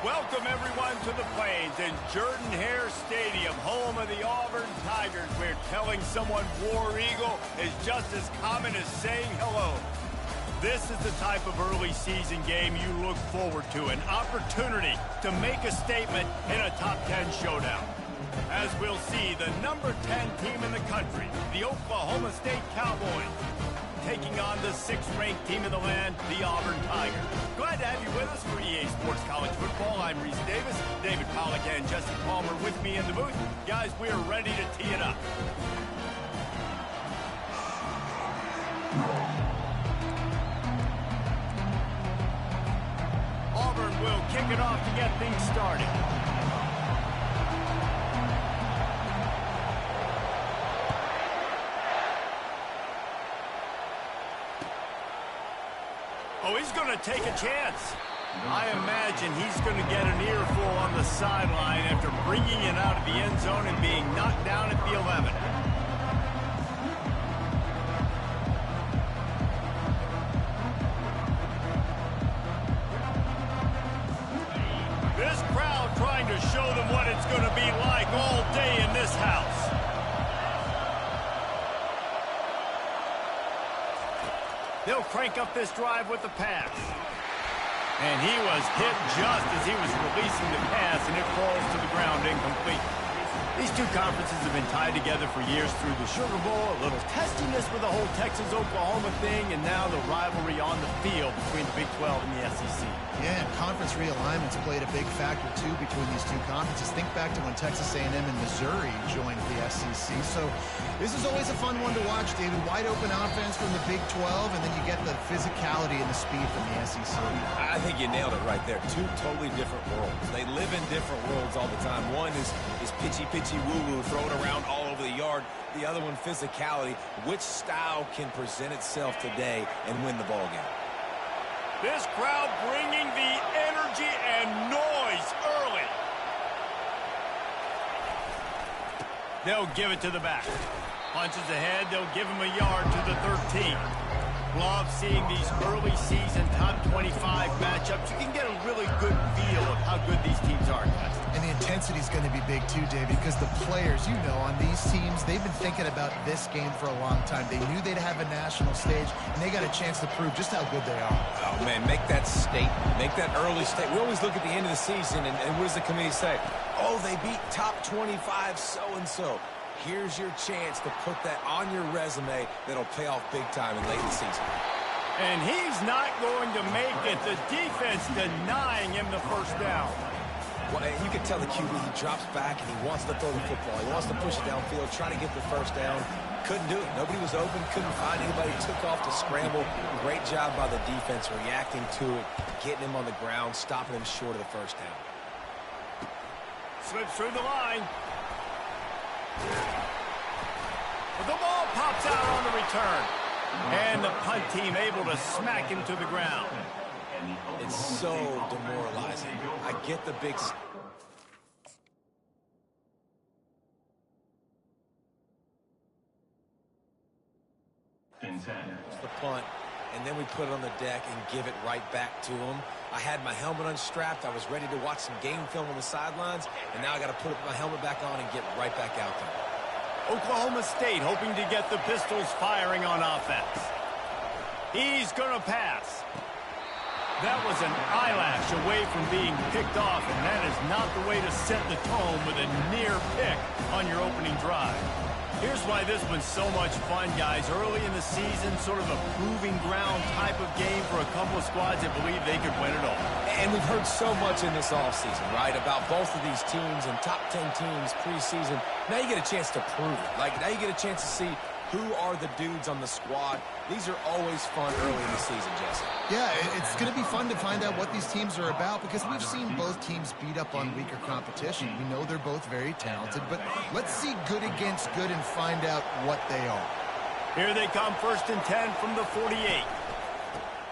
Welcome, everyone, to the Plains and Jordan-Hare Stadium, home of the Auburn Tigers, where telling someone War Eagle is just as common as saying hello. This is the type of early season game you look forward to, an opportunity to make a statement in a top 10 showdown. As we'll see, the number 10 team in the country, the Oklahoma State Cowboys, taking on the 6th-ranked team in the land, the Auburn Tigers. Glad to have you with us for EA Sports College Football. I'm Reese Davis, David Pollack and Jesse Palmer with me in the booth. Guys, we are ready to tee it up. Auburn will kick it off to get things started. Oh, he's going to take a chance. I imagine he's going to get an earful on the sideline after bringing it out of the end zone and being knocked down at the 11. This crowd trying to show them what it's going to be like all day in this house. They'll crank up this drive with the pass. And he was hit just as he was releasing the pass, and it falls to the ground incomplete. These two conferences have been tied together for years through the Sugar Bowl, a little testiness with the whole Texas-Oklahoma thing, and now the rivalry on the field between the Big 12 and the SEC. Yeah, and conference realignments played a big factor, too, between these two conferences. Think back to when Texas A&M and Missouri joined the SEC. So this is always a fun one to watch, David. Wide open offense from the Big 12, and then you get the physicality and the speed from the SEC. I think you nailed it right there. Two totally different worlds. They live in different worlds all the time. One is pitchy woo-woo, throw it around all over the yard. The other one, physicality. Which style can present itself today and win the ball game? This crowd bringing the energy and noise early. They'll give it to the back. Punches ahead, they'll give him a yard to the 13. Love seeing these early season top 25 matchups. You can get a really good feel of how good these teams are, guys. And the intensity is going to be big too, David, because the players, you know, on these teams, they've been thinking about this game for a long time. They knew they'd have a national stage, and they got a chance to prove just how good they are. Oh, man, make that statement. Make that early statement. We always look at the end of the season, and what does the committee say? Oh, they beat top 25 so-and-so. Here's your chance to put that on your resume that'll pay off big time in late in the season. And he's not going to make it. The defense denying him the first down. Well, you can tell the QB, he drops back and he wants to throw the football. He wants to push it downfield, try to get the first down. Couldn't do it. Nobody was open, couldn't find anybody. Took off to scramble. Great job by the defense reacting to it, getting him on the ground, stopping him short of the first down. Slips through the line. But the ball pops out on the return. And the punt team able to smack him to the ground. It's so demoralizing. I get the big... It's the punt, and then we put it on the deck and give it right back to him. I had my helmet unstrapped. I was ready to watch some game film on the sidelines, and now I got to put my helmet back on and get right back out there. Oklahoma State hoping to get the pistols firing on offense. He's going to pass. That was an eyelash away from being picked off, and that is not the way to set the tone with a near pick on your opening drive. Here's why this one's so much fun, guys. Early in the season, sort of a proving ground type of game for a couple of squads that believe they could win it all. And we've heard so much in this offseason, right, about both of these teams and top 10 teams preseason. Now you get a chance to prove it. Like, now you get a chance to see who are the dudes on the squad. These are always fun early in the season, Jesse. Yeah, it's going to be fun to find out what these teams are about because we've seen both teams beat up on weaker competition. We know they're both very talented, but let's see good against good and find out what they are. Here they come, 1st and 10 from the 48.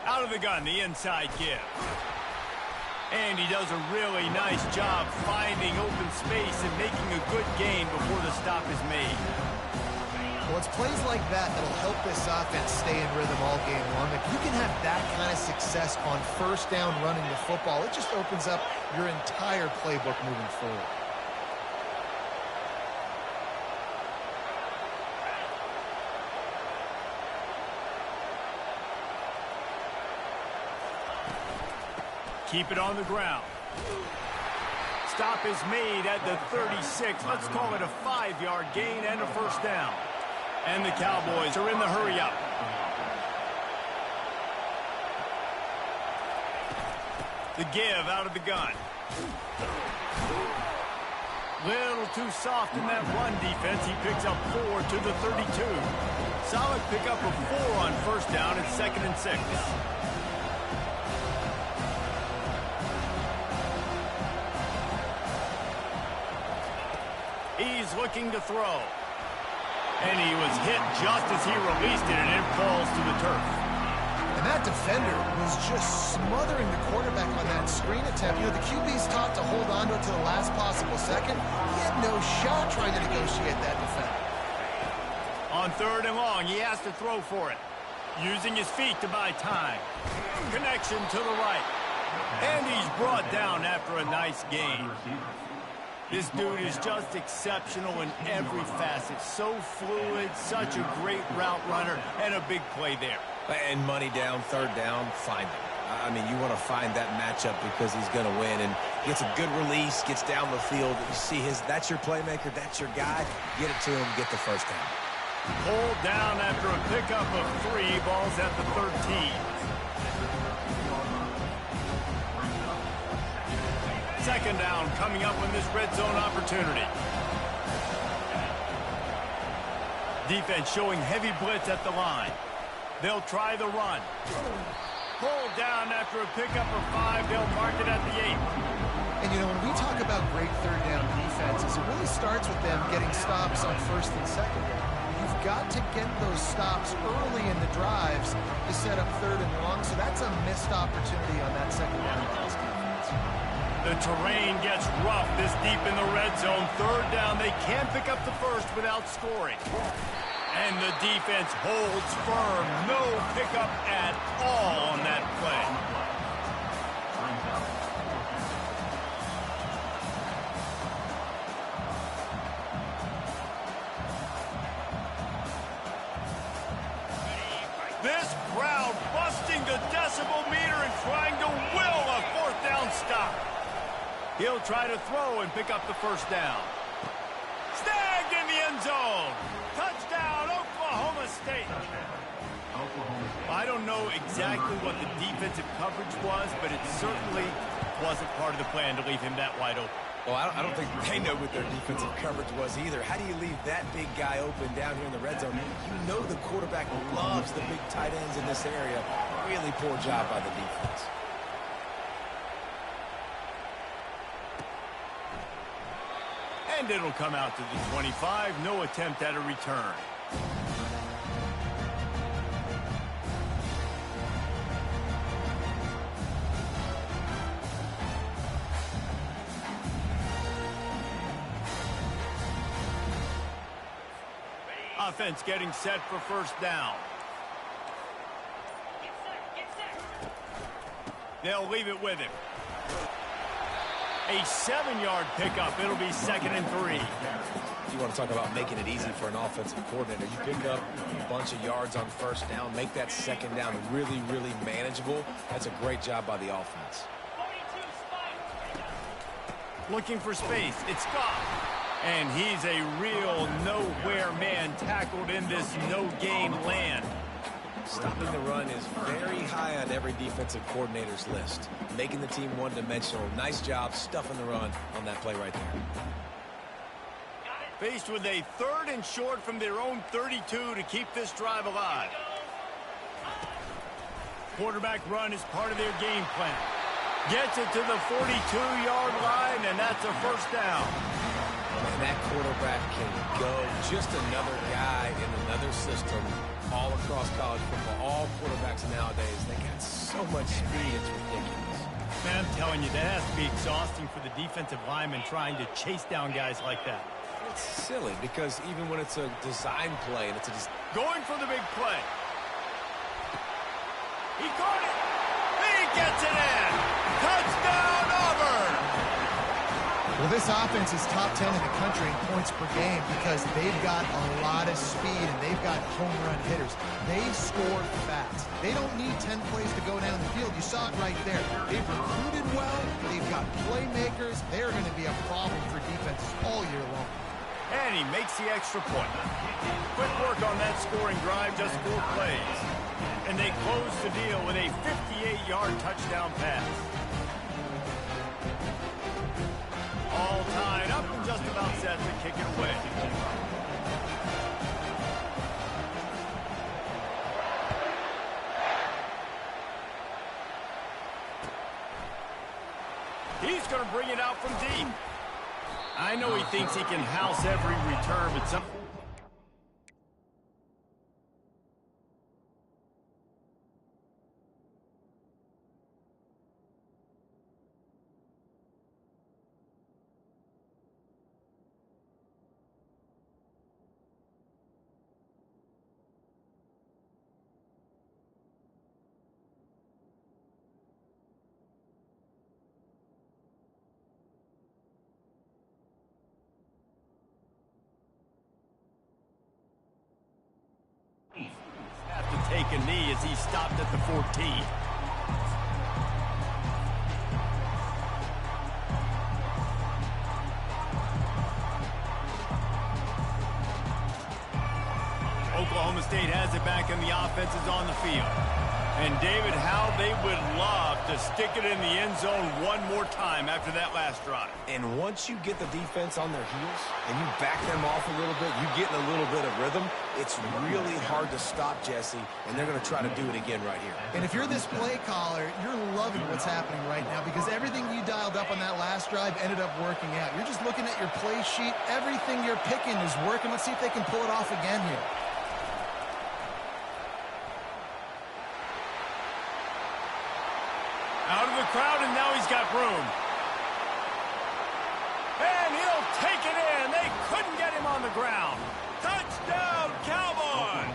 Out of the gun, the inside give. And he does a really nice job finding open space and making a good gain before the stop is made. Well, it's plays like that that'll help this offense stay in rhythm all game long. If you can have that kind of success on first down running the football, it just opens up your entire playbook moving forward. Keep it on the ground. Stop is made at the 36. Let's call it a 5-yard gain and a first down. And the Cowboys are in the hurry-up. The give out of the gun. Little too soft in that run defense. He picks up 4 to the 32. Solid pickup of 4 on first down at 2nd and 6. He's looking to throw. And he was hit just as he released it, and it falls to the turf. And that defender was just smothering the quarterback on that screen attempt. You know, the QB's taught to hold on to it to the last possible second. He had no shot trying to negotiate that defender. On 3rd and long, he has to throw for it. Using his feet to buy time. Connection to the right. And he's brought down after a nice gain. This dude is just exceptional in every facet. So fluid, such a great route runner, and a big play there. And money down, 3rd down, find him. I mean, you want to find that matchup because he's going to win. And gets a good release, gets down the field. You see that's your playmaker, that's your guy. Get it to him, get the first down. Pulled down after a pickup of 3, balls at the 13. Second down coming up in this red zone opportunity. Defense showing heavy blitz at the line. They'll try the run. Pulled down after a pickup of 5. They'll mark it at the 8. And, you know, when we talk about great third down defenses, it really starts with them getting stops on 1st and 2nd. You've got to get those stops early in the drives to set up 3rd and long, so that's a missed opportunity on that second down pass defense. The terrain gets rough this deep in the red zone. 3rd down, they can't pick up the first without scoring. And the defense holds firm. No pickup at all on that play. This crowd busting the decibel meter and trying to will a 4th down stop. He'll try to throw and pick up the first down. Snagged in the end zone. Touchdown, Oklahoma State. I don't know exactly what the defensive coverage was, but it certainly wasn't part of the plan to leave him that wide open. Well, I don't think they know what their defensive coverage was either. How do you leave that big guy open down here in the red zone? You know the quarterback loves the big tight ends in this area. Really poor job by the defense. And it'll come out to the 25. No attempt at a return. Offense getting set for first down. They'll leave it with him. A 7-yard pickup. It'll be 2nd and 3. You want to talk about making it easy for an offensive coordinator. You pick up a bunch of yards on first down, make that second down really, really manageable. That's a great job by the offense. Looking for space. It's Scott. And he's a real nowhere man tackled in this no-gain land. Stopping the run is very high on every defensive coordinator's list. Making the team one-dimensional. Nice job stuffing the run on that play right there. Faced with a 3rd and short from their own 32 to keep this drive alive. Quarterback run is part of their game plan. Gets it to the 42-yard line, and that's a first down. And that quarterback can go. Just another guy in another system all across college football. All quarterbacks nowadays, they got so much speed, it's ridiculous. Man, I'm telling you, that has to be exhausting for the defensive lineman trying to chase down guys like that. It's silly because even when it's a design play and it's going for the big play. He caught it. He gets it in. Touchdown, Auburn. Well, this offense is top 10 in the country in points per game because they've got a lot of speed and they've got home run hitters. They score fast. They don't need 10 plays to go down the field. You saw it right there. They've recruited well. They've got playmakers. They're going to be a problem for defenses all year long. And he makes the extra point. Quick work on that scoring drive, just 4 plays. And they close the deal with a 58-yard touchdown pass. All tied up and just about set to kick it away. He's going to bring it out from deep. I know he thinks he can house every return, but some... have to take a knee as he stopped at the 14. Oklahoma State has it back and the offense is on the field. And David, how they would love to stick it in the end zone one more time after that last drive. And once you get the defense on their heels and you back them off a little bit, you get in a little bit of rhythm, it's really hard to stop, Jesse, and they're going to try to do it again right here. And if you're this play caller, you're loving what's happening right now because everything you dialed up on that last drive ended up working out. You're just looking at your play sheet. Everything you're picking is working. Let's see if they can pull it off again here. Out of the crowd, and now he's got room. And he'll take it in. They couldn't get him on the ground. Touchdown, Cowboys!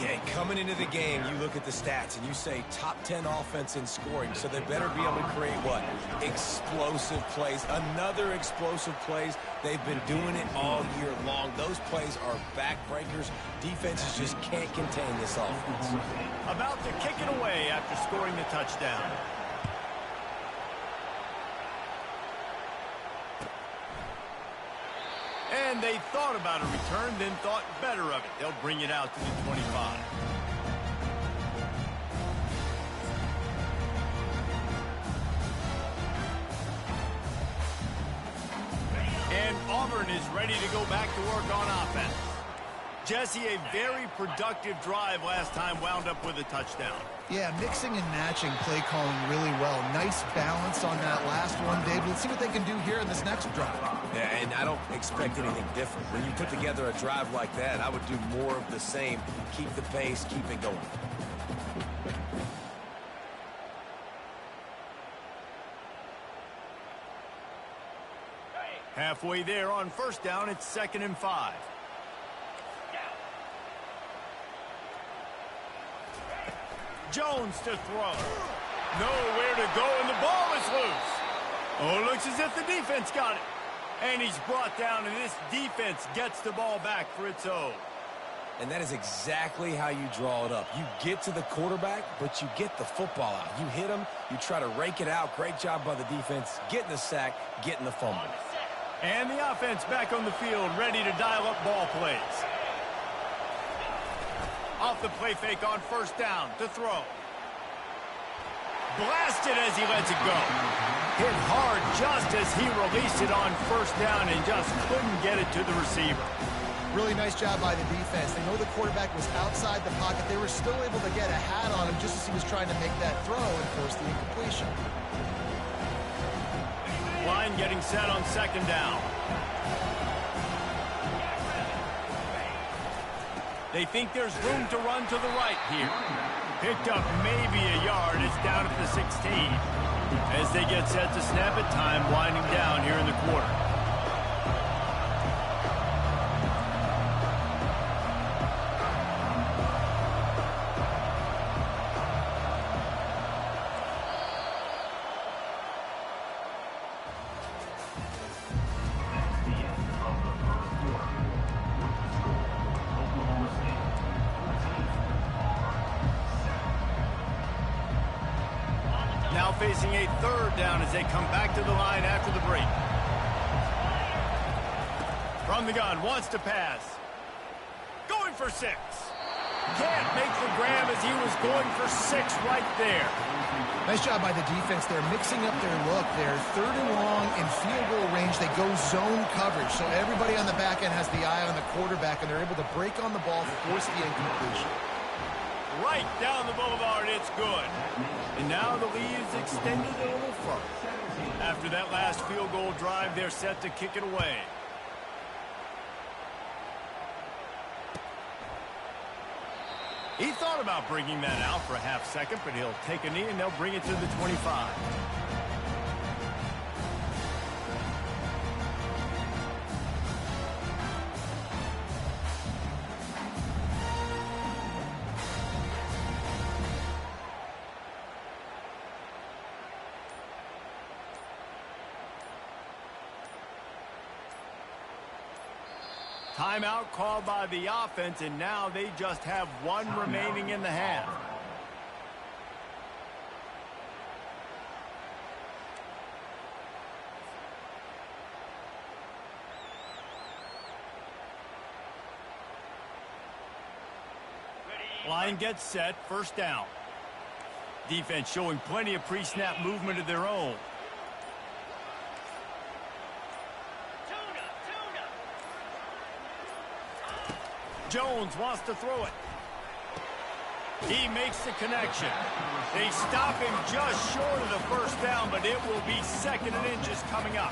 Yeah, coming into the game, you look at the stats and you say top 10 offense in scoring, so they better be able to create what? Explosive plays. Another explosive plays. They've been doing it all year long. Those plays are backbreakers. Defenses just can't contain this offense. About to kick it away after scoring the touchdown. And they thought about a return, then thought better of it. They'll bring it out to the 25. And Auburn is ready to go back to work on offense. Jesse, a very productive drive last time wound up with a touchdown. Yeah, mixing and matching play calling really well. Nice balance on that last one, Dave. Let's see what they can do here in this next drive. Yeah, and I don't expect anything different. When you put together a drive like that, I would do more of the same. Keep the pace, keep it going. Halfway there on first down, it's 2nd and 5. Jones to throw. Nowhere to go, and the ball is loose. Oh, looks as if the defense got it. And he's brought down, and this defense gets the ball back for its own. And that is exactly how you draw it up. You get to the quarterback, but you get the football out. You hit him, you try to rake it out. Great job by the defense, getting the sack, getting the fumble. And the offense back on the field, ready to dial up ball plays. Off the play fake on first down to throw. Blasted as he lets it go. Hit hard just as he released it on first down and just couldn't get it to the receiver. Really nice job by the defense. They know the quarterback was outside the pocket. They were still able to get a hat on him just as he was trying to make that throw and force the incompletion. Line getting set on second down. They think there's room to run to the right here. Picked up maybe a yard. It's down at the 16. As they get set to snap it, time winding down here in the quarter. facing a third down as they come back to the line after the break. From the gun, wants to pass. Going for 6. Can't make the grab as he was going for 6 right there. Nice job by the defense. They're mixing up their look. They're 3rd and long in field goal range. They go zone coverage. So everybody on the back end has the eye on the quarterback, and they're able to break on the ball, force the incompletion. Right down the boulevard, it's good. And now the lead is extended a little further. After that last field goal drive, they're set to kick it away. He thought about bringing that out for a half second, but he'll take a knee and they'll bring it to the 25. Timeout called by the offense, and now they just have 1 remaining in the half. Line gets set, first down. Defense showing plenty of pre-snap movement of their own. Jones wants to throw it. He makes the connection. They stop him just short of the first down, but it will be 2nd and inches coming up.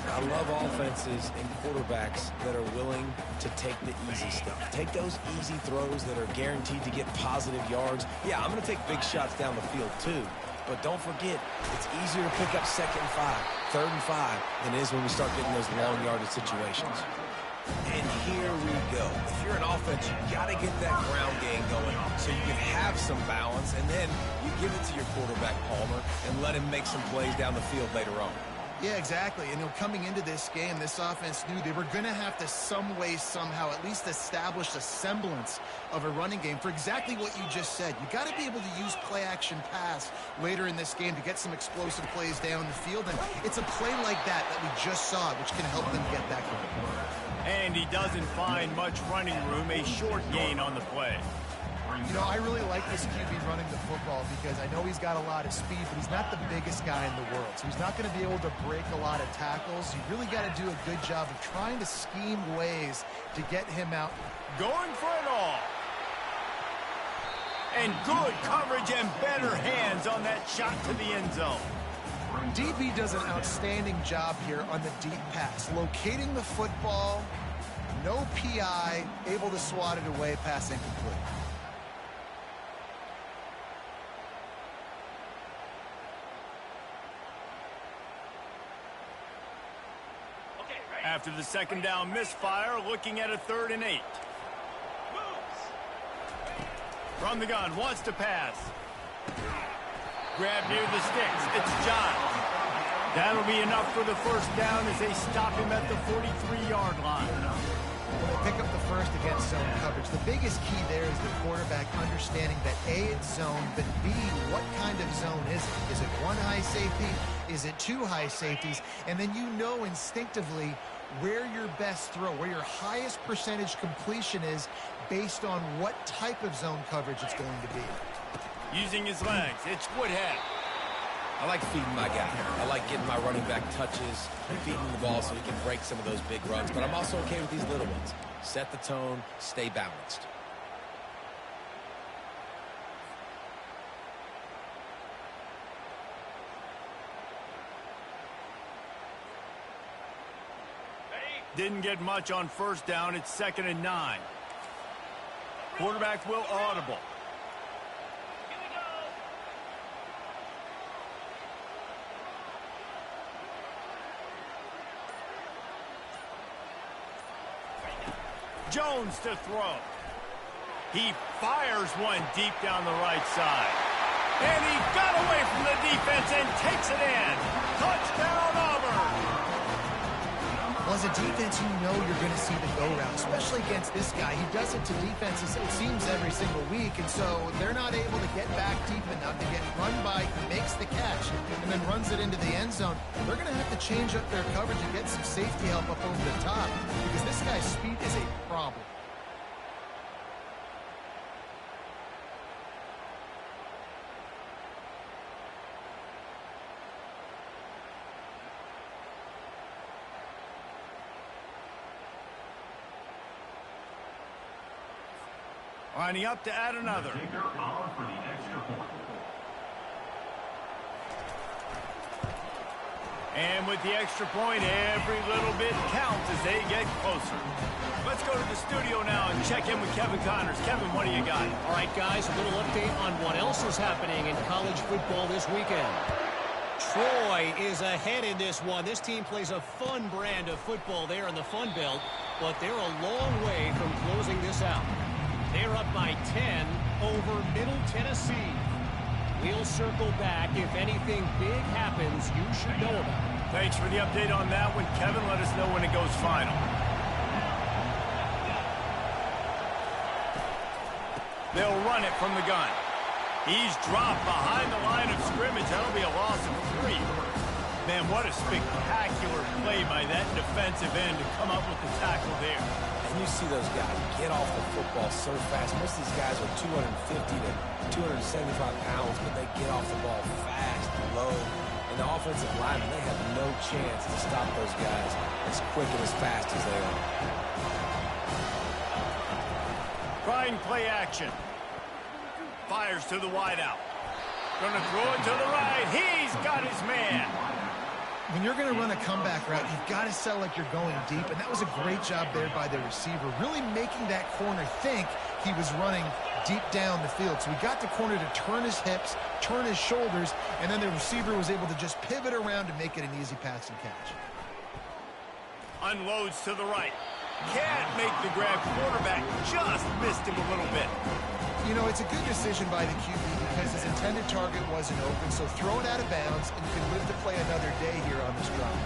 I love offenses and quarterbacks that are willing to take the easy stuff. Take those easy throws that are guaranteed to get positive yards. Yeah, I'm going to take big shots down the field too. But don't forget, it's easier to pick up 2nd and 5, 3rd and 5 than it is when we start getting those long yardage situations. And here we go. If you're an offense, you got to get that ground game going so you can have some balance, and then you give it to your quarterback, Palmer, and let him make some plays down the field later on. Yeah, exactly. And coming into this game, this offense knew they were going to have to some way, somehow, at least establish a semblance of a running game for exactly what you just said. You got to be able to use play-action pass later in this game to get some explosive plays down the field. And it's a play like that we just saw, which can help them get that going. And he doesn't find much running room, a short gain on the play. You know, I really like this QB running the football because I know he's got a lot of speed, but he's not the biggest guy in the world. So he's not going to be able to break a lot of tackles. You really got to do a good job of trying to scheme ways to get him out. Going for it all. And good coverage and better hands on that shot to the end zone. DB does an outstanding job here on the deep pass. Locating the football, no PI, able to swat it away, pass incomplete. After the 2nd down misfire, looking at a 3rd and 8. From the gun, wants to pass. Grab near the sticks. It's Giles. That'll be enough for the first down as they stop him at the 43-yard line. When they pick up the first against zone coverage, the biggest key there is the quarterback understanding that A, it's zone, but B, what kind of zone is it? Is it 1 high safety? Is it 2 high safeties? And then you know instinctively where your best throw, where your highest percentage completion is based on what type of zone coverage it's going to be. Using his legs, it's Woodhead. I like feeding my guy. I like getting my running back touches, feeding the ball so he can break some of those big runs. But I'm also okay with these little ones. Set the tone, stay balanced. Didn't get much on first down. It's 2nd and 9. Quarterback will audible. Jones to throw. He fires one deep down the right side. And he got away from the defense and takes it in. Touchdown, Auburn. Well, as a defense, you know you're going to see the go route, especially against this guy. He does it to defenses, it seems, every single week, and so they're not able to get back deep enough to get run by, makes the catch, and then runs it into the end zone. They're going to have to change up their coverage and get some safety help up over the top because this guy's speed is a problem. Lining up to add another. And with the extra point, every little bit counts as they get closer. Let's go to the studio now and check in with Kevin Connors. Kevin, what do you got? All right, guys, a little update on what else is happening in college football this weekend. Troy is ahead in this one. This team plays a fun brand of football there in the Fun Belt, but they're a long way from closing this out. They're up by 10 over Middle Tennessee. We'll circle back. If anything big happens, you should know about it. Thanks for the update on that one, Kevin. Let us know when it goes final. They'll run it from the gun. He's dropped behind the line of scrimmage. That'll be a loss of 3. Man, what a spectacular play by that defensive end to come up with the tackle there. And you see those guys get off the football so fast. Most of these guys are 250 to 275 pounds, but they get off the ball fast and low. And the offensive linemen, they have no chance to stop those guys as quick and as fast as they are. Trying play action. Fires to the wideout. Gonna throw it to the right. He's got his man. When you're going to run a comeback route, you've got to sell like you're going deep, and that was a great job there by the receiver, really making that corner think he was running deep down the field. So we got the corner to turn his hips, turn his shoulders, and then the receiver was able to just pivot around to make it an easy pass and catch. Unloads to the right. Can't make the grab. Quarterback just missed him a little bit. You know, it's a good decision by the QB because his intended target wasn't open, so throw it out of bounds, and you can live to play another day here on this drive.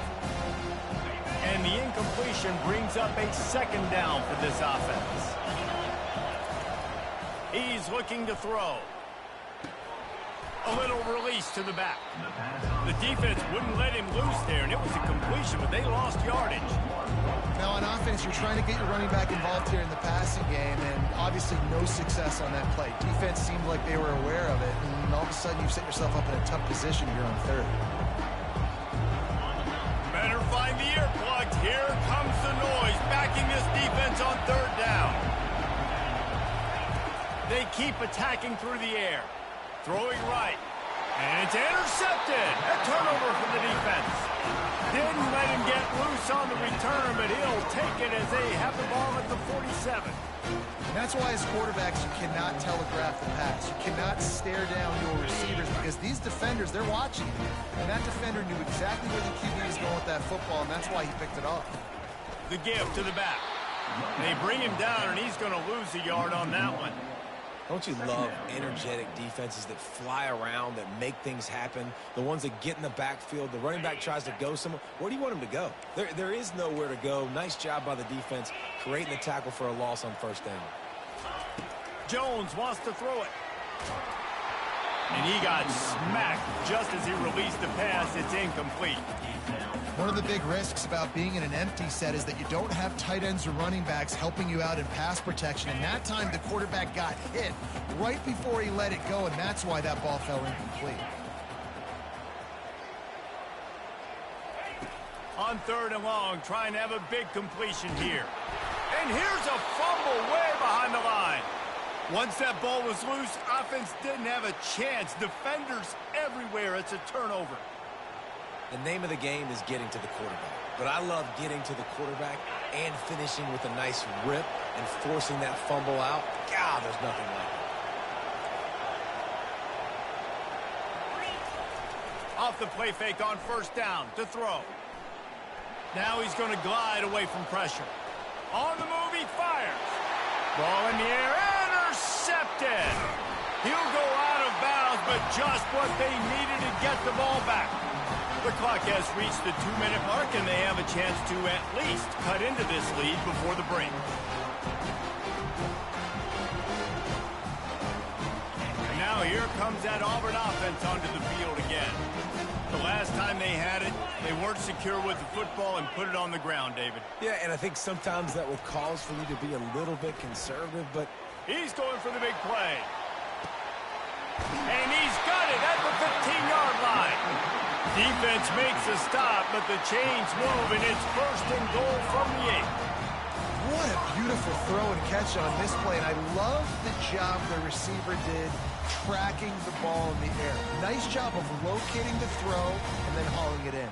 And the incompletion brings up a 2nd down for this offense. He's looking to throw. A little release to the back. The defense wouldn't let him loose there, and it was a completion, but they lost yardage. Now on offense, you're trying to get your running back involved here in the passing game, and obviously no success on that play. Defense seemed like they were aware of it, and all of a sudden you've set yourself up in a tough position here on 3rd. Better find the earplugs. Here comes the noise, backing this defense on 3rd down. They keep attacking through the air. Throwing right. And it's intercepted. A turnover for the defense. Didn't let him get loose on the return, but he'll take it as they have the ball at the 47. And that's why as quarterbacks you cannot telegraph the pass. You cannot stare down your receivers because these defenders, they're watching you. And that defender knew exactly where the QB is going with that football, and that's why he picked it off. The give to the back. They bring him down, and he's going to lose a yard on that one. Don't you love energetic defenses that fly around, that make things happen? The ones that get in the backfield, the running back tries to go somewhere. Where do you want him to go? There is nowhere to go. Nice job by the defense, creating the tackle for a loss on 1st down. Jones wants to throw it. And he got smacked just as he released the pass. It's incomplete. One of the big risks about being in an empty set is that you don't have tight ends or running backs helping you out in pass protection. And that time the quarterback got hit right before he let it go, and that's why that ball fell incomplete. On 3rd and long, trying to have a big completion here. And here's a fumble way behind the line. Once that ball was loose, offense didn't have a chance. Defenders everywhere. It's a turnover. The name of the game is getting to the quarterback. But I love getting to the quarterback and finishing with a nice rip and forcing that fumble out. God, there's nothing like it. Off the play fake on 1st down to throw. Now he's going to glide away from pressure. On the move, he fires. Ball in the air, intercepted. He'll go out of bounds, but just what they needed to get the ball back. The clock has reached the 2-minute mark, and they have a chance to at least cut into this lead before the break. And now here comes that Auburn offense onto the field again. The last time they had it, they weren't secure with the football and put it on the ground, David. Yeah, and I think sometimes that will cause for you to be a little bit conservative, but he's going for the big play. And he's got it at the 15-yard line. Defense makes a stop, but the chains move, and it's 1st and goal from the 8. What a beautiful throw and catch on this play, and I love the job the receiver did tracking the ball in the air. Nice job of locating the throw and then hauling it in.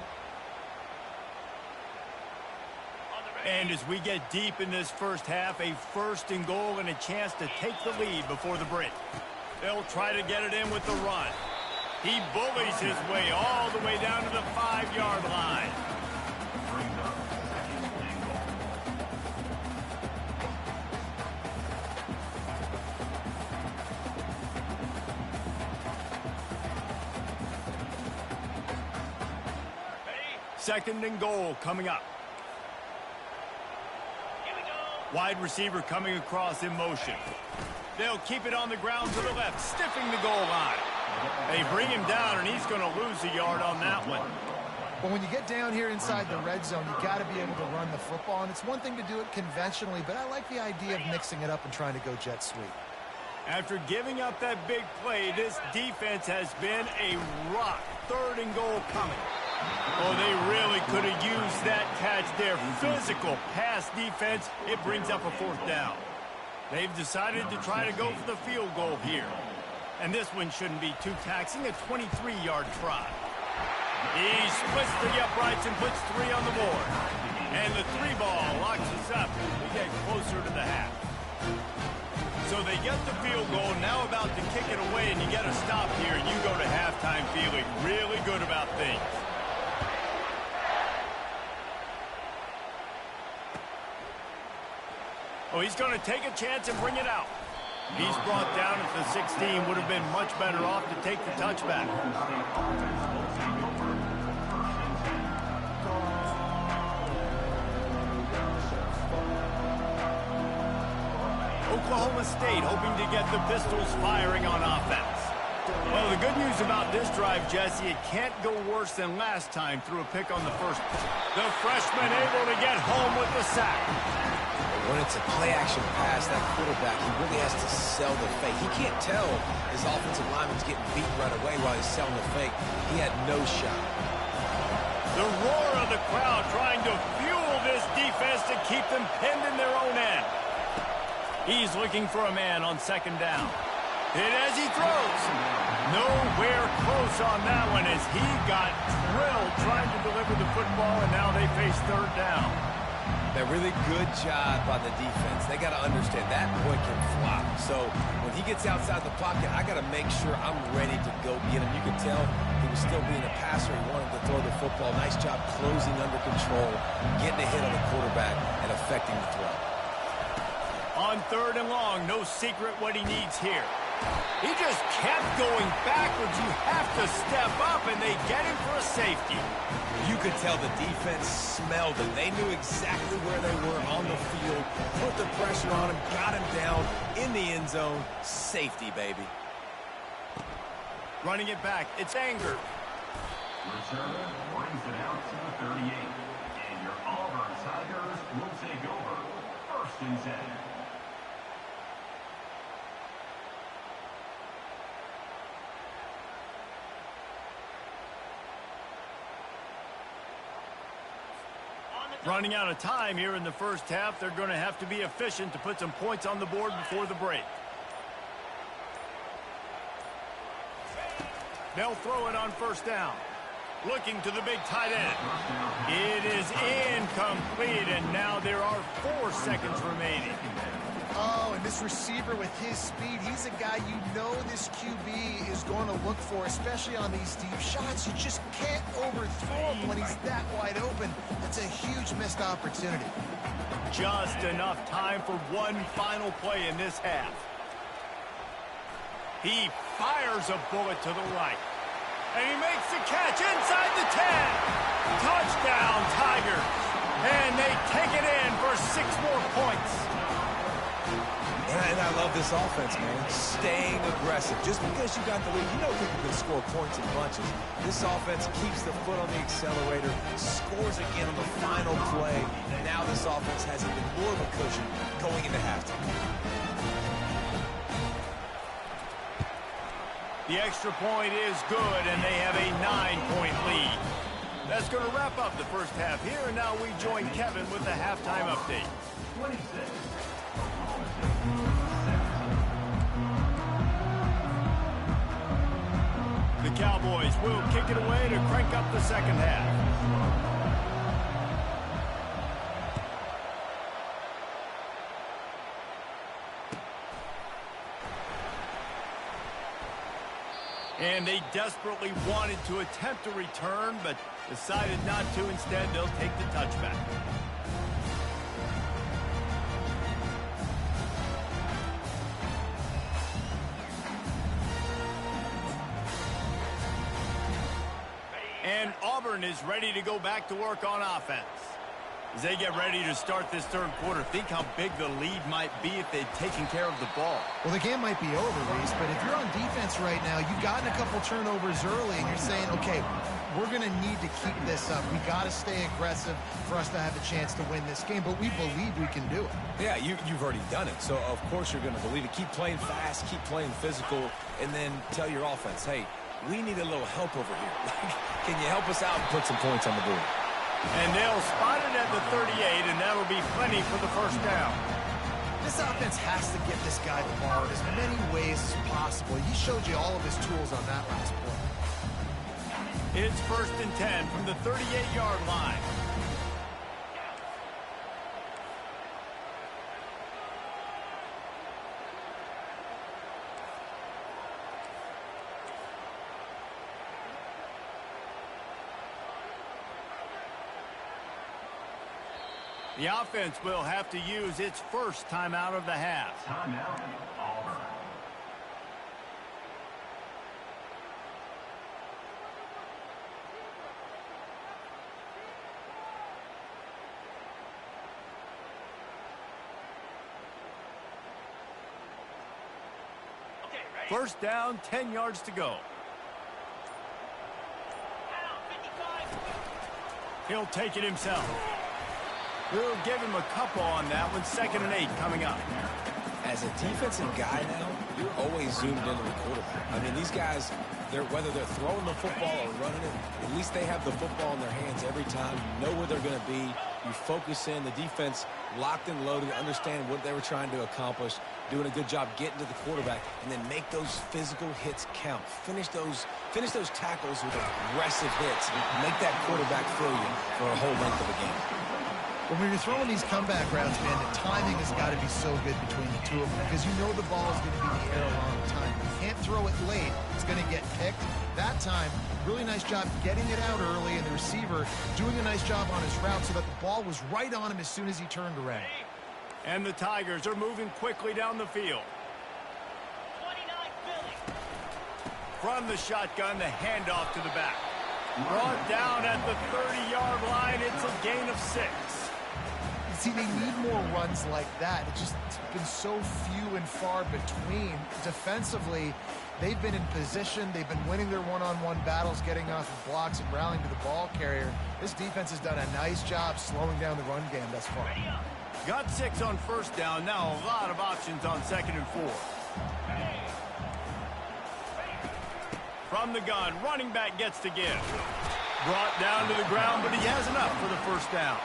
And as we get deep in this first half, a 1st and goal and a chance to take the lead before the break. They'll try to get it in with the run. He bullies his way all the way down to the 5-yard line. Second and goal coming up. Wide receiver coming across in motion. They'll keep it on the ground to the left, stiffing the goal line. They bring him down, and he's going to lose a yard on that one. But when you get down here inside the red zone, you got to be able to run the football, and it's one thing to do it conventionally, but I like the idea of mixing it up and trying to go jet sweep. After giving up that big play, this defense has been a rock. 3rd and goal coming. Oh, they really could have used that catch there. Physical pass defense, it brings up a 4th down. They've decided to try to go for the field goal here. And this one shouldn't be too taxing, a 23-yard try. He splits the uprights and puts 3 on the board. And the 3 ball locks us up as we get closer to the half. So they get the field goal, now about to kick it away, and you get a stop here, and you go to halftime feeling really good about things. Oh, he's going to take a chance and bring it out. He's brought down at the 16. Would have been much better off to take the touchback. Oklahoma State hoping to get the Pistols firing on offense. Well, the good news about this drive, Jesse, it can't go worse than last time through a pick on the first. The freshman able to get home with the sack. when it's a play-action pass, that quarterback, he really has to sell the fake. He can't tell his offensive lineman's getting beaten right away while he's selling the fake. He had no shot. The roar of the crowd trying to fuel this defense to keep them pinned in their own end. He's looking for a man on second down. And as he throws, nowhere close on that one as he got drilled trying to deliver the football, and now they face third down. A really good job by the defense. They got to understand that boy can fly. So when he gets outside the pocket, I got to make sure I'm ready to go get him. You can tell he was still being a passer. He wanted to throw the football. Nice job closing under control, getting a hit on the quarterback, and affecting the throw. On third and long, no secret what he needs here. He just kept going backwards. You have to step up, and they get him for a safety. You could tell the defense smelled it. They knew exactly where they were on the field, put the pressure on him, got him down in the end zone. Safety, baby. Running it back, it's Anger. Return brings it out to the 38. And your Auburn Tigers will take over. 1st and 10. Running out of time here in the first half. They're going to have to be efficient to put some points on the board before the break. They'll throw it on first down. Looking to the big tight end. It is incomplete, and now there are 4 seconds remaining. Oh, and this receiver with his speed, he's a guy you know this QB is going to look for, especially on these deep shots. You just can't overthrow him when he's that wide open. That's a huge missed opportunity. Just enough time for one final play in this half. He fires a bullet to the right. And he makes the catch inside the 10. Touchdown, Tigers. And they take it in for 6 more points. And I love this offense, man. Staying aggressive. Just because you got the lead, you know people can score points in bunches. This offense keeps the foot on the accelerator, scores again on the final play. Now this offense has even more of a cushion going into halftime. The extra point is good, and they have a 9-point lead. That's going to wrap up the first half here, and now we join Kevin with the halftime update. 26. The Cowboys will kick it away to crank up the second half. And they desperately wanted to attempt a return, but decided not to. Instead, they'll take the touchback. And Auburn is ready to go back to work on offense. As they get ready to start this third quarter, think how big the lead might be if they'd taken care of the ball. Well, the game might be over, Reese, but if you're on defense right now, you've gotten a couple turnovers early, and you're saying, okay, we're going to need to keep this up. We got to stay aggressive for us to have a chance to win this game, but we believe we can do it. Yeah, you've already done it, so of course you're going to believe it. Keep playing fast, keep playing physical, and then tell your offense, hey, we need a little help over here. Can you help us out and put some points on the board? And they'll spot it at the 38, and that'll be plenty for the first down. This offense has to get this guy the ball in as many ways as possible. He showed you all of his tools on that last play. It's 1st and 10 from the 38-yard line. The offense will have to use its first timeout of the half. Timeout, Auburn. First down, 10 yards to go. He'll take it himself. We'll give him a couple on that one. 2nd and 8 coming up. As a defensive guy now, you're always zoomed into the quarterback. I mean, these guys, whether they're throwing the football or running it, at least they have the football in their hands every time. You know where they're going to be. You focus in. The defense locked and loaded, understand what they were trying to accomplish, doing a good job getting to the quarterback, and then make those physical hits count. Finish those tackles with aggressive hits. Make that quarterback feel you for a whole length of the game. When you're throwing these comeback routes, man, the timing has got to be so good between the two of them because you know the ball is going to be in the air a long time. You can't throw it late. It's going to get picked. That time, really nice job getting it out early, and the receiver doing a nice job on his route so that the ball was right on him as soon as he turned around. And the Tigers are moving quickly down the field. From the shotgun, the handoff to the back. Brought down at the 30-yard line. It's a gain of 6. See, they need more runs like that. It's been so few and far between. Defensively, they've been in position. They've been winning their one-on-one battles, getting off of blocks and rallying to the ball carrier. This defense has done a nice job slowing down the run game thus far. Got 6 on first down. Now a lot of options on 2nd and 4. From the gun, running back gets to give. Brought down to the ground, but he has enough for the first down.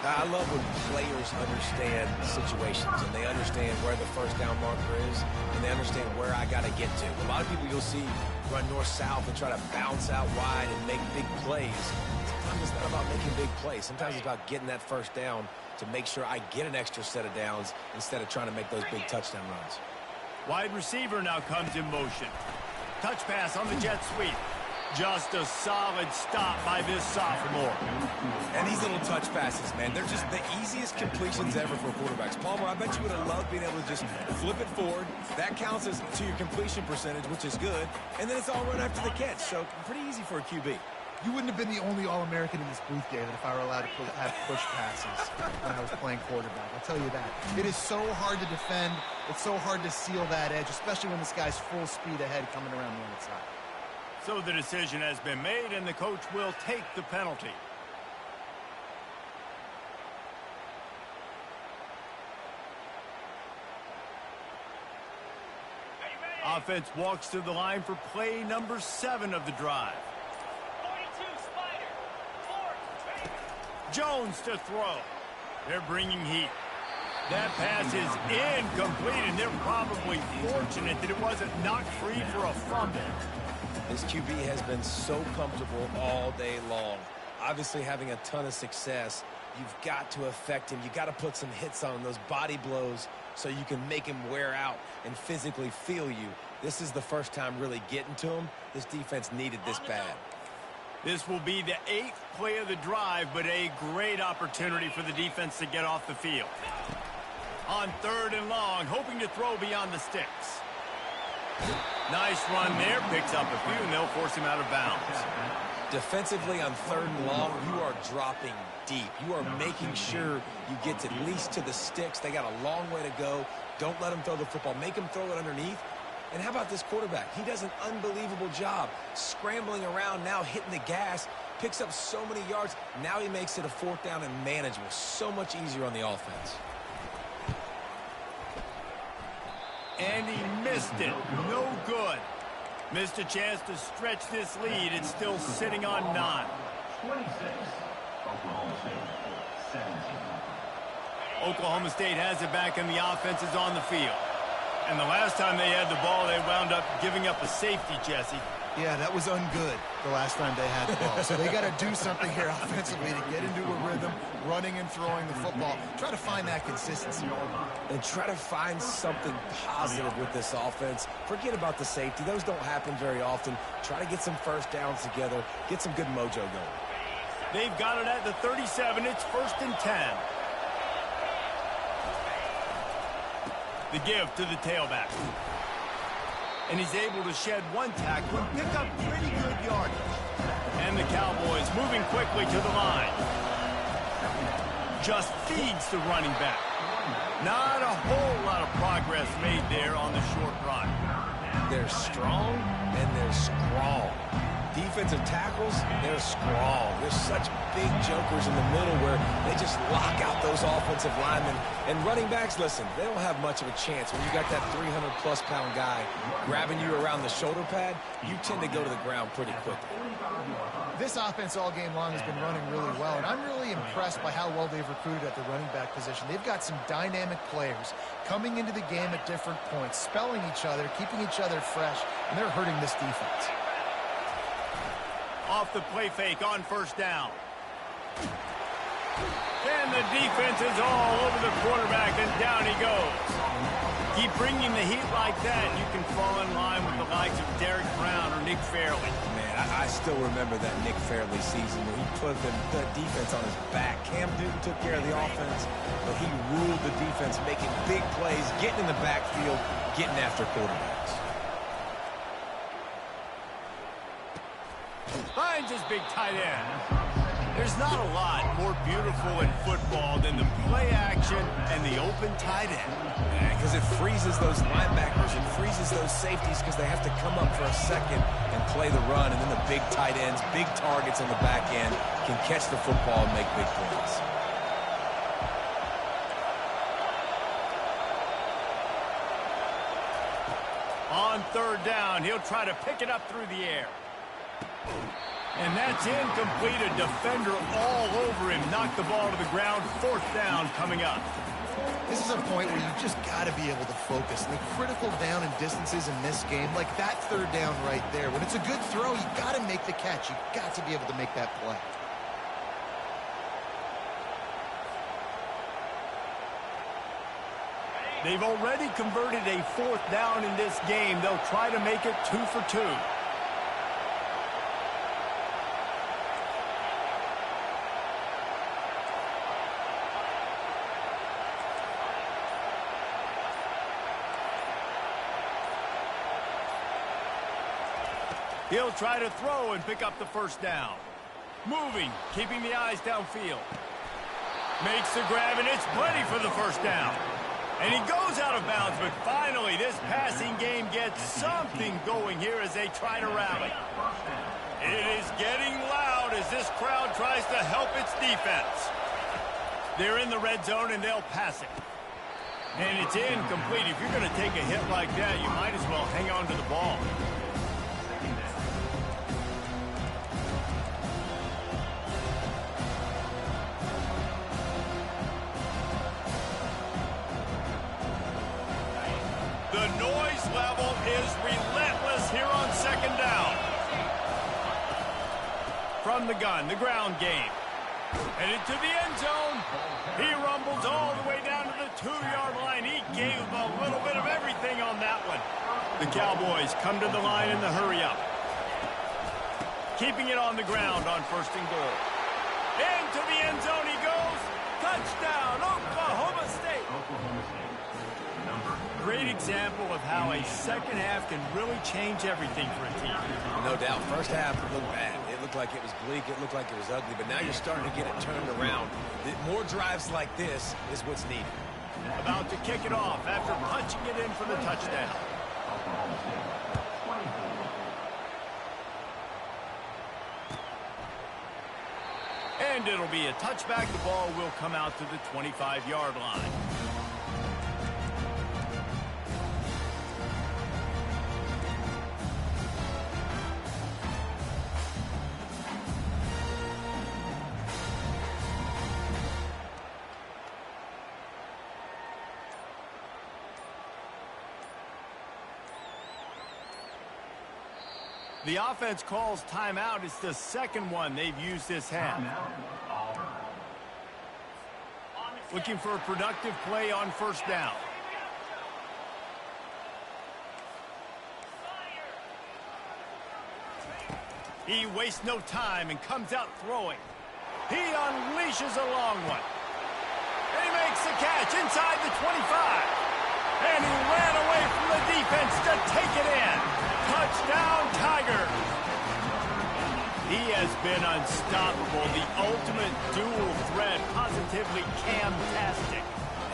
I love when players understand situations and they understand where the first down marker is and they understand where I got to get to. A lot of people you'll see run north-south and try to bounce out wide and make big plays. Sometimes it's not about making big plays. Sometimes it's about getting that first down to make sure I get an extra set of downs instead of trying to make those big touchdown runs. Wide receiver now comes in motion. Touch pass on the jet sweep. Just a solid stop by this sophomore. And these little touch passes, man, they're just the easiest completions ever for quarterbacks. Palmer, I bet you would have loved being able to just flip it forward. That counts as to your completion percentage, which is good. And then it's all run after the catch, so pretty easy for a QB. You wouldn't have been the only All-American in this booth, David, if I were allowed to have push passes when I was playing quarterback. I'll tell you that. It is so hard to defend. It's so hard to seal that edge, especially when this guy's full speed ahead coming around the outside. So the decision has been made, and the coach will take the penalty. Offense walks to the line for play number 7 of the drive. Jones to throw. They're bringing heat. That pass is incomplete, and they're probably fortunate that it wasn't knocked free for a fumble. This QB has been so comfortable all day long. Obviously having a ton of success. You've got to affect him. You've got to put some hits on him, those body blows, so you can make him wear out and physically feel you. This is the first time really getting to him. This defense needed this bad. This will be the 8th play of the drive, but a great opportunity for the defense to get off the field. On 3rd and long, hoping to throw beyond the sticks. Nice run there, picks up a few, and they'll force him out of bounds. Defensively on 3rd and long, you are dropping deep. You are making sure you get at least to the sticks. They got a long way to go. Don't let them throw the football. Make them throw it underneath. And how about this quarterback? He does an unbelievable job scrambling around, now hitting the gas, picks up so many yards. Now he makes it a 4th down and manageable. So much easier on the offense. And he missed it. No good. Missed a chance to stretch this lead. It's still sitting on 9. 26, Oklahoma State, 17. Oklahoma State has it back, and the offense is on the field. And the last time they had the ball, they wound up giving up a safety, Jesse. Yeah, that was ungood the last time they had the ball. So they got to do something here offensively to get into a rhythm, running and throwing the football. Try to find that consistency. And try to find something positive with this offense. Forget about the safety. Those don't happen very often. Try to get some first downs together. Get some good mojo going. They've got it at the 37. It's 1st and 10. The give to the tailback. And he's able to shed one tackle and pick up pretty good yardage. And the Cowboys moving quickly to the line. Just feeds the running back. Not a whole lot of progress made there on the short run. They're strong and they're strong. Defensive tackles, they're strong. There's such big jokers in the middle where they just lock out those offensive linemen. And running backs, listen, they don't have much of a chance. When you got that 300-plus pound guy grabbing you around the shoulder pad, you tend to go to the ground pretty quickly. This offense all game long has been running really well, and I'm really impressed by how well they've recruited at the running back position. They've got some dynamic players coming into the game at different points, spelling each other, keeping each other fresh, and they're hurting this defense. Off the play fake on 1st down. And the defense is all over the quarterback, and down he goes. Keep bringing the heat like that, you can fall in line with the likes of Derek Brown or Nick Fairley. Man, I still remember that Nick Fairley season where he put the defense on his back. Cam Newton took care of the offense, but he ruled the defense, making big plays, getting in the backfield, getting after quarterbacks. Finds his big tight end. There's not a lot more beautiful in football than the play action and the open tight end. Because it freezes those linebackers, it freezes those safeties because they have to come up for a second and play the run, and then the big tight ends, big targets on the back end can catch the football and make big plays. On 3rd down, he'll try to pick it up through the air. And that's incomplete. A defender all over him. Knocked the ball to the ground. 4th down coming up. This is a point where you just got to be able to focus. The critical down and distances in this game, like that 3rd down right there. When it's a good throw, you got to make the catch. You got to be able to make that play. They've already converted a 4th down in this game. They'll try to make it 2 for 2. He'll try to throw and pick up the first down. Moving, keeping the eyes downfield. Makes the grab, and it's plenty for the first down. And he goes out of bounds, but finally this passing game gets something going here as they try to rally. It is getting loud as this crowd tries to help its defense. They're in the red zone, and they'll pass it. And it's incomplete. If you're going to take a hit like that, you might as well hang on to the ball. The noise level is relentless here on second down. From the gun, the ground game. Headed to the end zone. He rumbles all the way down to the 2-yard line. He gave a little bit of everything on that one. The Cowboys come to the line in the hurry-up. Keeping it on the ground on first and goal. Into the end zone he goes. Touchdown, Oklahoma State. Great example of how a second half can really change everything for a team. No doubt. First half it looked bad. It looked like it was bleak. It looked like it was ugly. But now you're starting to get it turned around. More drives like this is what's needed. About to kick it off after punching it in for the touchdown. And it'll be a touchback. The ball will come out to the 25-yard line. The offense calls timeout. It's the second one they've used this half. Looking for a productive play on first down. He wastes no time and comes out throwing. He unleashes a long one. And he makes the catch inside the 25. And he ran away from the defense to take it in. Touchdown, Tigers. He has been unstoppable. The ultimate dual threat. Positively Cam-tastic.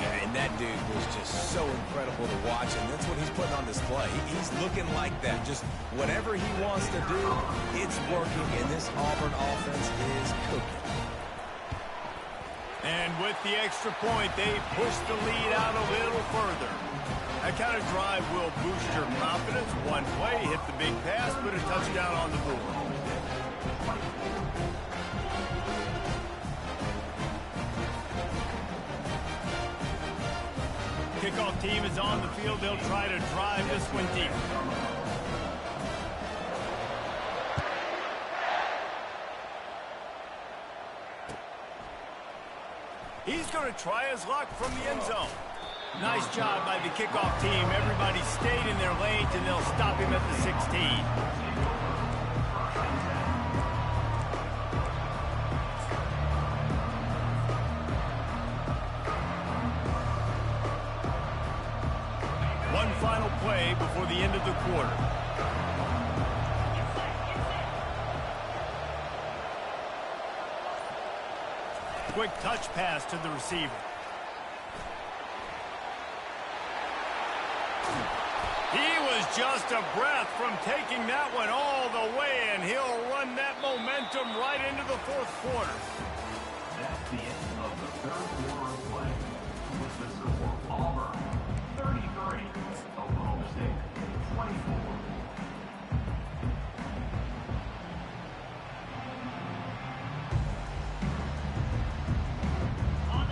Yeah, and that dude was just so incredible to watch, and that's what he's putting on display. He's looking like that. Just whatever he wants to do, it's working, and this Auburn offense is cooking. And with the extra point, they push the lead out a little further. That kind of drive will boost your confidence. One play, hit the big pass, put a touchdown on the board. Kickoff team is on the field. They'll try to drive this one deep. He's going to try his luck from the end zone. Nice job by the kickoff team. Everybody stayed in their lanes, and they'll stop him at the 16. One final play before the end of the quarter. Quick touch pass to the receiver. He was just a breath from taking that one all the way, and he'll run that momentum right into the fourth quarter. That's the end of the third quarter of play. With the score, Auburn 33, Oklahoma State 24.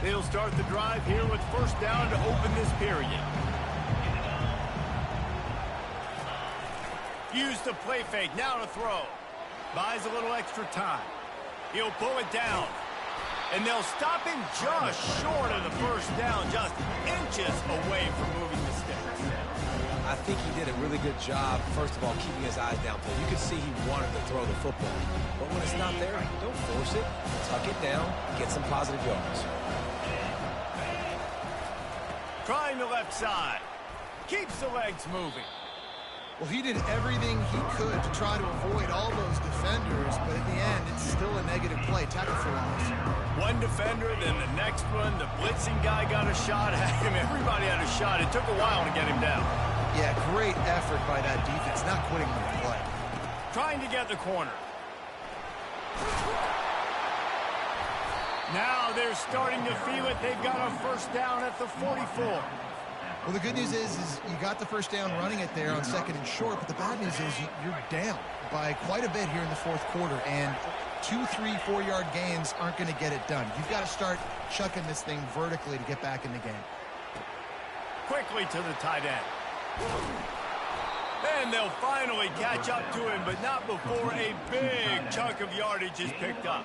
They'll start the drive here with first down to open this period. Use the play fake, now to throw. Buys a little extra time. He'll pull it down. And they'll stop him just short of the first down, just inches away from moving the sticks. I think he did a really good job, first of all, keeping his eyes downfield. You could see he wanted to throw the football. But when it's not there, don't force it. Tuck it down, get some positive yards. Trying the left side. Keeps the legs moving. Well, he did everything he could to try to avoid all those defenders, but in the end, it's still a negative play. Tackle for loss. One defender, then the next one. The blitzing guy got a shot at him. Everybody had a shot. It took a while to get him down. Yeah, great effort by that defense, not quitting on the play. Trying to get the corner. Now they're starting to feel it. They've got a first down at the 44. Well, the good news is you got the first down running it there on 2nd and short, but the bad news is you're down by quite a bit here in the 4th quarter, and 2, 3, 4-yard gains aren't going to get it done. You've got to start chucking this thing vertically to get back in the game. Quickly to the tight end. And they'll finally catch up to him, but not before a big chunk of yardage is picked up.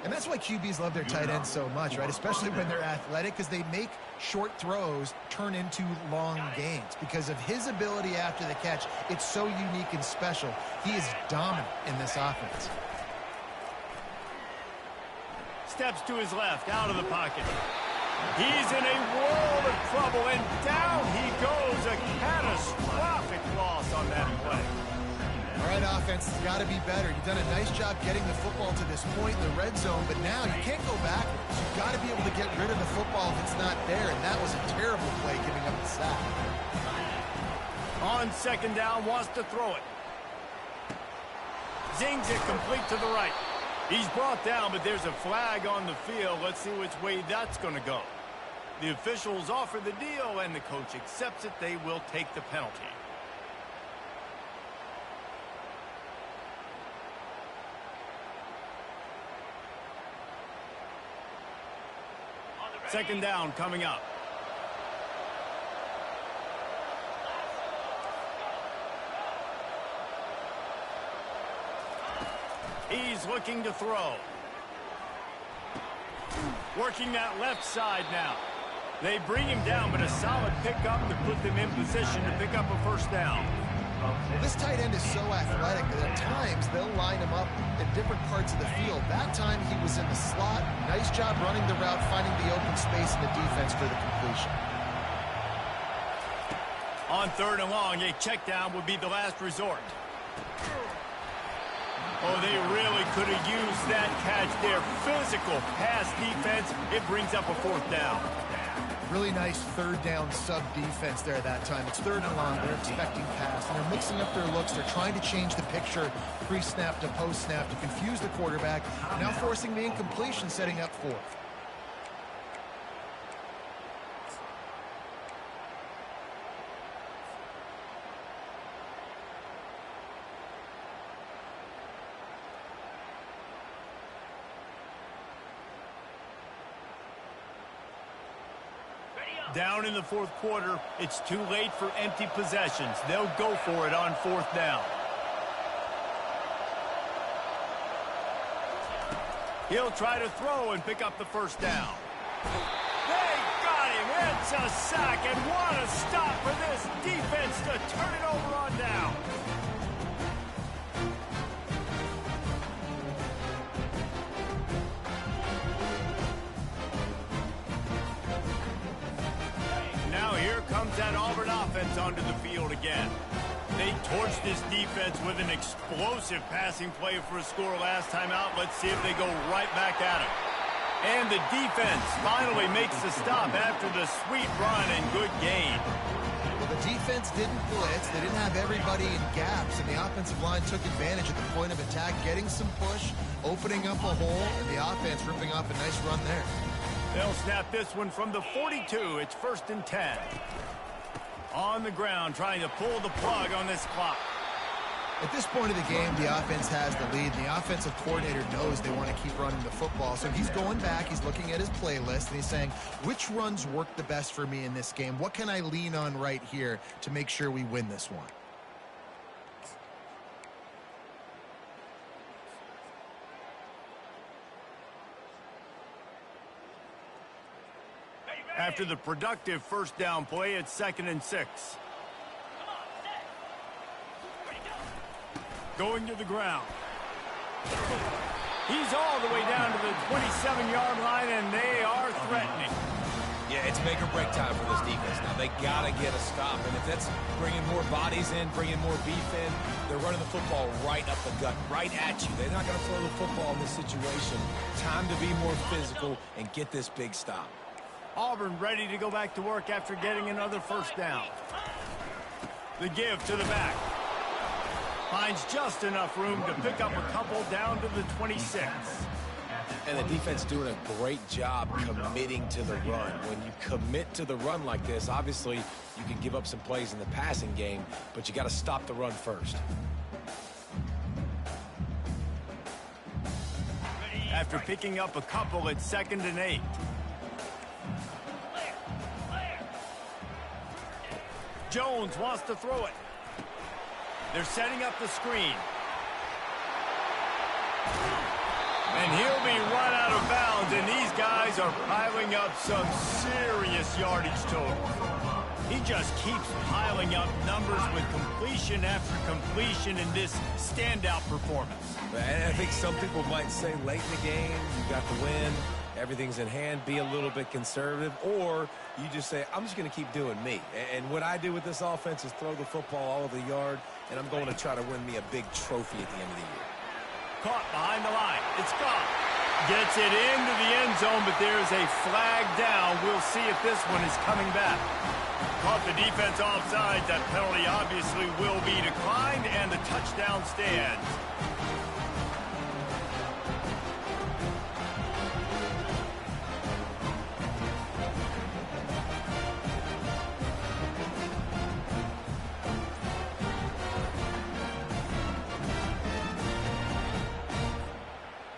And that's why QBs love their tight ends so much, right? Especially when they're athletic, because they make short throws turn into long gains. Because of his ability after the catch, it's so unique and special. He is dominant in this offense. Steps to his left, out of the pocket. He's in a world of trouble, and down he goes. A catastrophic loss on that play. All right, offense, it's got to be better. You've done a nice job getting the football to this point in the red zone, but now you can't go backwards. You've got to be able to get rid of the football if it's not there, and that was a terrible play giving up the sack. On 2nd down, wants to throw it. Zings it complete to the right. He's brought down, but there's a flag on the field. Let's see which way that's going to go. The officials offer the deal, and the coach accepts it. They will take the penalty. Second down coming up. He's looking to throw. Working that left side now. They bring him down, but a solid pickup to put them in position to pick up a first down. This tight end is so athletic that at times they'll line him up in different parts of the field. That time he was in the slot. Nice job running the route, finding the open space in the defense for the completion. On 3rd and long, a check down would be the last resort. Oh, they really could have used that catch there. Physical pass defense. It brings up a 4th down. Really nice 3rd down sub-defense there that time. It's 3rd and long. They're expecting pass, and they're mixing up their looks. They're trying to change the picture pre-snap to post-snap to confuse the quarterback. Now forcing the incompletion, setting up 4th. Down in the 4th quarter, it's too late for empty possessions. They'll go for it on 4th down. He'll try to throw and pick up the first down. They got him. It's a sack, and what a stop for this defense to turn it over on down. Comes that Auburn offense onto the field again. They torched this defense with an explosive passing play for a score last time out. Let's see if they go right back at it. And the defense finally makes the stop after the sweet run and good gain. Well, the defense didn't blitz. They didn't have everybody in gaps, and the offensive line took advantage at the point of attack, getting some push, opening up a hole, and the offense ripping off a nice run there. They'll snap this one from the 42. It's 1st and 10. On the ground, trying to pull the plug on this clock. At this point of the game, the offense has the lead. The offensive coordinator knows they want to keep running the football. So he's going back, he's looking at his playlist, and he's saying, which runs work the best for me in this game? What can I lean on right here to make sure we win this one? After the productive first down play, it's 2nd and 6. Going to the ground. He's all the way down to the 27-yard line, and they are threatening. Yeah, it's make or break time for this defense. Now, they got to get a stop. And if that's bringing more bodies in, bringing more beef in, they're running the football right up the gut, right at you. They're not going to throw the football in this situation. Time to be more physical and get this big stop. Auburn ready to go back to work after getting another first down. The give to the back. Finds just enough room to pick up a couple down to the 26. And the defense doing a great job committing to the run. When you commit to the run like this, obviously you can give up some plays in the passing game, but you got to stop the run first. After picking up a couple, it's 2nd and 8. Jones wants to throw it. They're setting up the screen. And he'll be run out of bounds, and these guys are piling up some serious yardage total. He just keeps piling up numbers with completion after completion in this standout performance. And I think some people might say late in the game, you got the win, everything's in hand, be a little bit conservative, or you just say, I'm just going to keep doing me. And what I do with this offense is throw the football all over the yard, and I'm going to try to win me a big trophy at the end of the year. Caught behind the line. It's gone. Gets it into the end zone, but there's a flag down. We'll see if this one is coming back. Caught the defense offside. That penalty obviously will be declined, and the touchdown stands.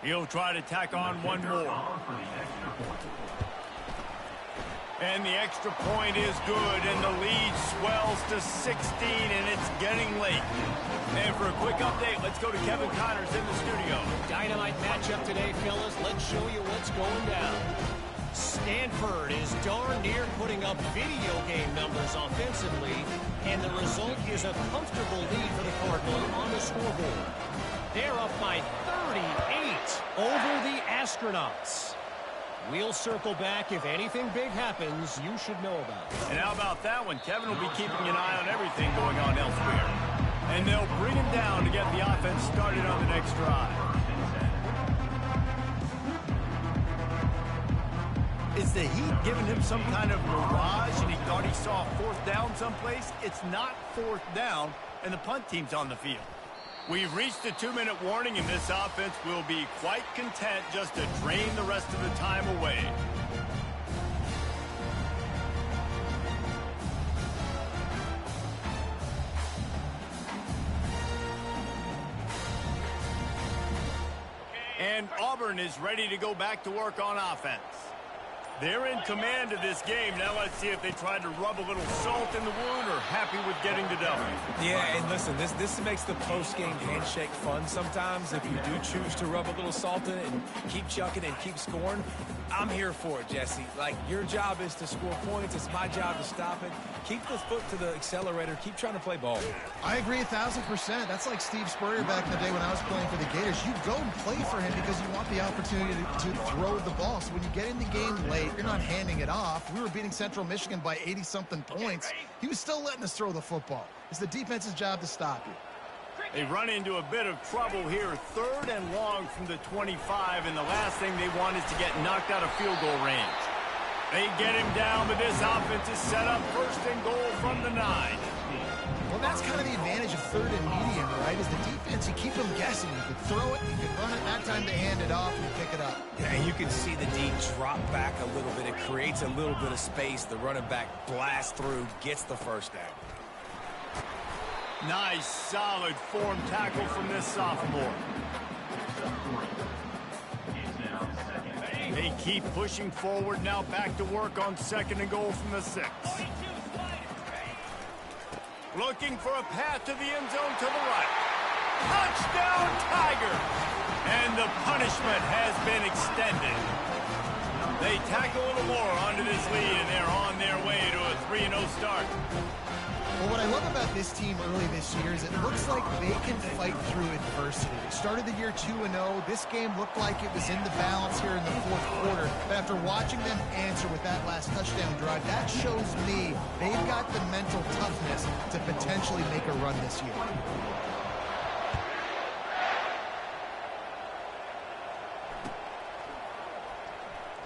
He'll try to tack on one more. And the extra point is good, and the lead swells to 16, and it's getting late. And for a quick update, let's go to Kevin Connors in the studio. Dynamite matchup today, fellas. Let's show you what's going down. Stanford is darn near putting up video game numbers offensively, and the result is a comfortable lead for the Cardinals on the scoreboard. They're up by 38 over the Astronauts. We'll circle back. If anything big happens, you should know about it. And how about that one? Kevin will be keeping an eye on everything going on elsewhere. And they'll bring him down to get the offense started on the next drive. Is the Heat giving him some kind of mirage and he thought he saw 4th down someplace? It's not 4th down, and the punt team's on the field. We've reached the 2-minute warning, and this offense will be quite content just to drain the rest of the time away. And Auburn is ready to go back to work on offense. They're in command of this game. Now let's see if they tried to rub a little salt in the wound or happy with getting the W. Yeah, and listen, this makes the post-game handshake fun sometimes. If you do choose to rub a little salt in it and keep chucking and keep scoring, I'm here for it, Jesse. Like, your job is to score points. It's my job to stop it. Keep the foot to the accelerator. Keep trying to play ball. I agree 1,000%. That's like Steve Spurrier back in the day when I was playing for the Gators. You go and play for him because you want the opportunity to throw the ball. So when you get in the game late, you're not handing it off. We were beating Central Michigan by 80-something points. He was still letting us throw the football. It's the defense's job to stop you. They run into a bit of trouble here. 3rd and long from the 25, and the last thing they want is to get knocked out of field goal range. They get him down, but this offense is set up 1st and goal from the 9. Well, that's kind of the advantage of 3rd and medium, right? Is the defense, you keep them guessing. You can throw it, you can run it. That time they hand it off and you pick it up. Yeah, and you can see the D drop back a little bit. It creates a little bit of space. The running back blasts through, gets the first down. Nice, solid form tackle from this sophomore. They keep pushing forward. Now back to work on 2nd and goal from the 6. Looking for a path to the end zone to the right. Touchdown, Tigers! And the punishment has been extended. They tack a little more onto this lead, and they're on their way to a 3-0 will start. Well, what I love about this team early this year is it looks like they can fight through adversity. They started the year 2-0. This game looked like it was in the balance here in the fourth quarter. But after watching them answer with that last touchdown drive, that shows me they've got the mental toughness to potentially make a run this year.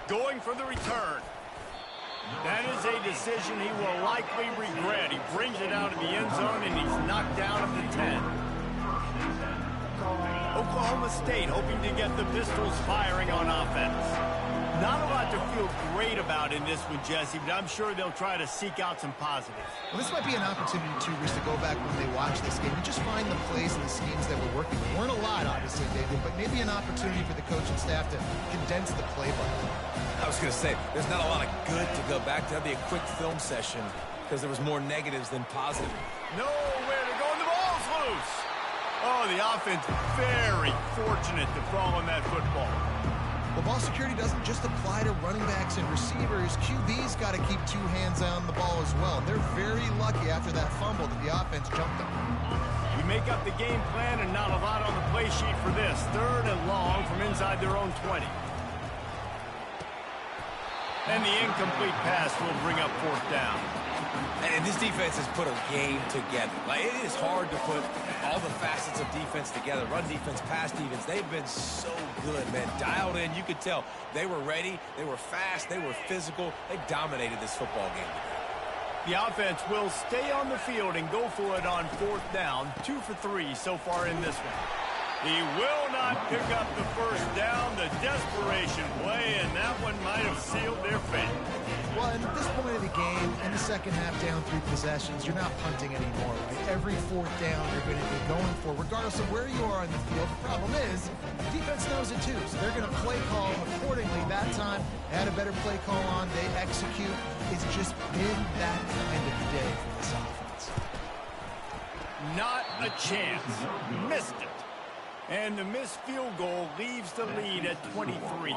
Going for the return. That is a decision he will likely regret. He brings it out of the end zone, and he's knocked down at the 10. Oklahoma State hoping to get the Pistols firing on offense. Not a lot to feel great about in this one, Jesse, but I'm sure they'll try to seek out some positives. Well, this might be an opportunity, too, Rich, to go back when they watch this game and just find the plays and the schemes that were working. There weren't a lot, obviously, David, but maybe an opportunity for the coaching staff to condense the playbook. I was going to say, there's not a lot of good to go back to. That'd be a quick film session because there was more negatives than positive. Nowhere to go, and the ball's loose. Oh, the offense very fortunate to fall on that football. Well, ball security doesn't just apply to running backs and receivers. QB's got to keep two hands on the ball as well. They're very lucky after that fumble that the offense jumped them. You make up the game plan and not a lot on the play sheet for this. 3rd and long from inside their own 20. And the incomplete pass will bring up 4th down. And this defense has put a game together. Like, it is hard to put all the facets of defense together. Run defense, pass defense. They've been so good, man. Dialed in. You could tell they were ready. They were fast. They were physical. They dominated this football game. The offense will stay on the field and go for it on 4th down. 2 for 3 so far in this one. He will not pick up the 1st down. The desperation play, and that one might have sealed their fate. Well, at this point of the game, in the second half, down 3 possessions, you're not punting anymore, right? Every 4th down you're going to be going for, regardless of where you are on the field. The problem is, defense knows it too, so they're going to play call accordingly. That time, they had a better play call on. They execute. It's just been that kind of day for this offense. Not a chance. Missed it. And the missed field goal leaves the lead at 23.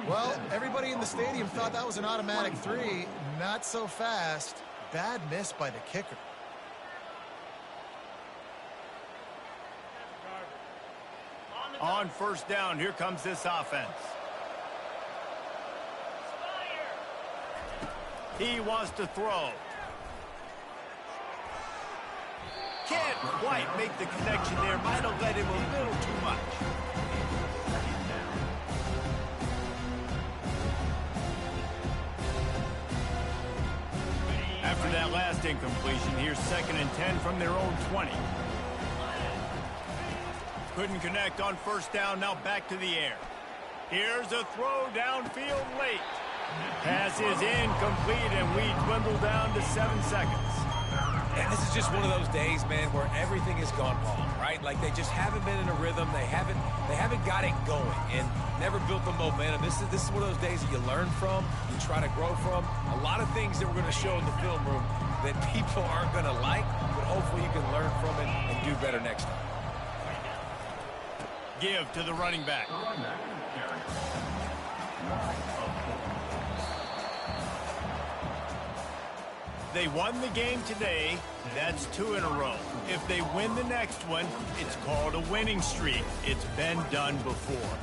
Well, everybody in the stadium thought that was an automatic 3. Not so fast. Bad miss by the kicker. On 1st down, here comes this offense. He wants to throw. Can't quite make the connection there. Might have led him a little too much. After that last incompletion, here's 2nd and 10 from their own 20. Couldn't connect on 1st down, now back to the air. Here's a throw downfield late. Pass is incomplete, and we dwindle down to 7 seconds. And this is just one of those days, man, where everything has gone wrong, right? Like, they just haven't been in a rhythm. They haven't got it going and never built the momentum. This is one of those days that you learn from, you try to grow from. A lot of things that we're going to show in the film room that people aren't going to like, but hopefully you can learn from it and do better next time. Give to the running back. They won the game today. That's 2 in a row. If they win the next one, it's called a winning streak. It's been done before.